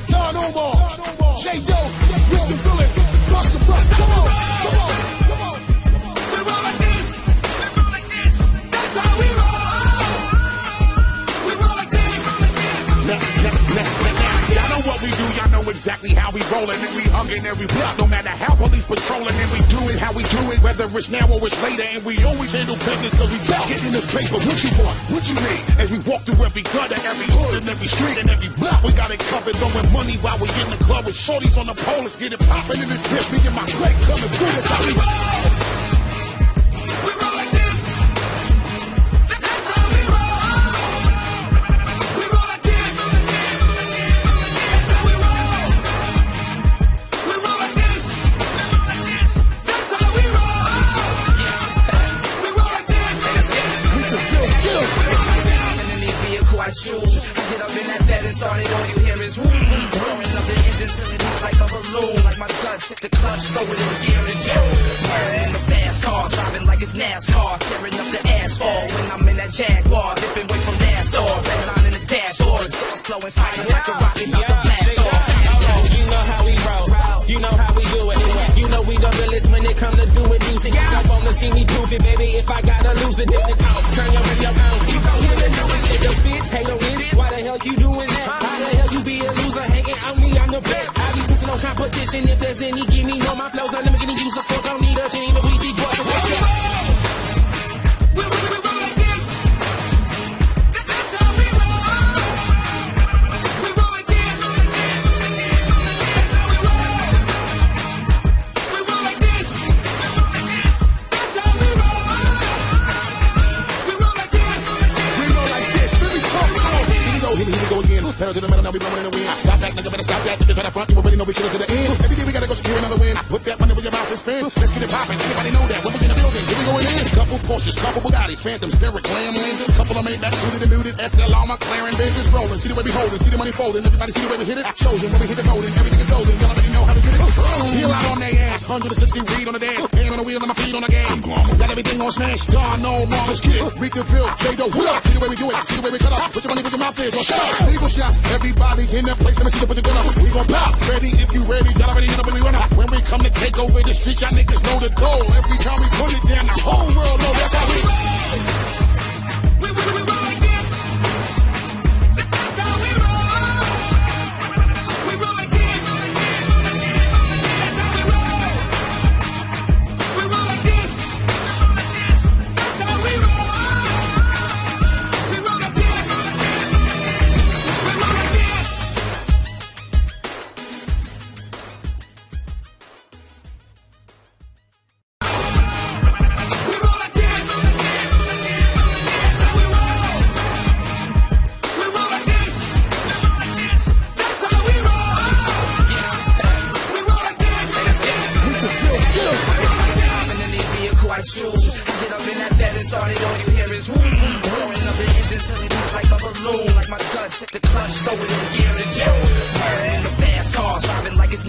Don Omar, J-Doe, Rick the Villain, Bust, come on. We roll like this, that's how we roll. We roll like this. Y'all know what we do, y'all know exactly how we rollin', and we hungin' every block, no matter how police patrolin', and we do it how we do it, whether it's now or it's later, and we always handle business, cause we back getting this paper. What you want? What you need? As we walk through every gutter, every hood, and every street, and every block, we got it covered, throwing money while we in the club with shorties on the pole. Let's get it poppin' in this bitch, me and my clique coming through, that's how we roll. Shoes. I get up in that bed and started, all you hear is whoop, roaring up the engine till it look like a balloon. Like my Dutch hit the clutch, throw it in the gear and go. Burning in the fast car, driving like it's NASCAR, tearing up the asphalt when I'm in that Jaguar, dipping away from Nassau, red line in the dashboard, stars blowing fire like a rocket out the blast off. You know how we roll, you know how we do it. You know we the realest when it come to doing music. I wanna see me prove it, baby. If I gotta lose it, then it's out. Turn your radio on, you gon' hear the noise. Shake your spit, halo is. Why the hell you doing that? How the hell you be a loser? Hating on me, I'm the best. I be pissing on competition. If there's any, give me all my flows. I'm limited use of fuck. Don't need a genie, but we cheap boys. So what's up? We roll like this. That's how we roll. We roll like this. That's how we roll. We roll like this. That's how we roll. We roll like this. We roll like this. Let me talk to him. Here we go again. Pedal to the metal, now we blowing in the wind. Stop that, nigga, better stop that. Nigga, to the front, you already know we kill it to the end. Every day we gotta go secure another win. Put that money where your mouth is spin. Let's get it poppin'. Everybody know that. When we in the building, here we going in. Couple Porsches, couple Bugattis, Phantoms, Derek, Lamb lenses. Couple of Maybachs, suited and muted. SLR, McLaren, Benz rollin'. See the way we holdin', see the money foldin'. Everybody see the way we hit it. Chosen when we hit the golden. Everything is golden. Y'all already know how we get it. Heel out on their ass. 160 weed on the dash. Hand on the wheel and my feet on the gas. Got everything on smash. Don Omar, let's get it. Rick the Phil, J-Doe, what up? See the way we do it. See the way we cut up. Put your money where your mouth is. Or shut up. Legal shots. Everybody in that place. Let me see you put the gun up. We gon' pop. Ready if you ready. Y'all already know when we run up. When we come to take over the streets, y'all niggas know the goal. Every time we put it down, the whole world know that's how we roll. We roll like this. That's how we roll. We roll like this. That's how we roll. We roll like this. That's how we roll. We roll like this. We roll like this. Shoes. I get up in that bed and started, all you hear is whoop, roaring up the engine till it look like a balloon. Like my Dutch hit the clutch, throw it in the gear and go. Burning in the fast car, driving like it's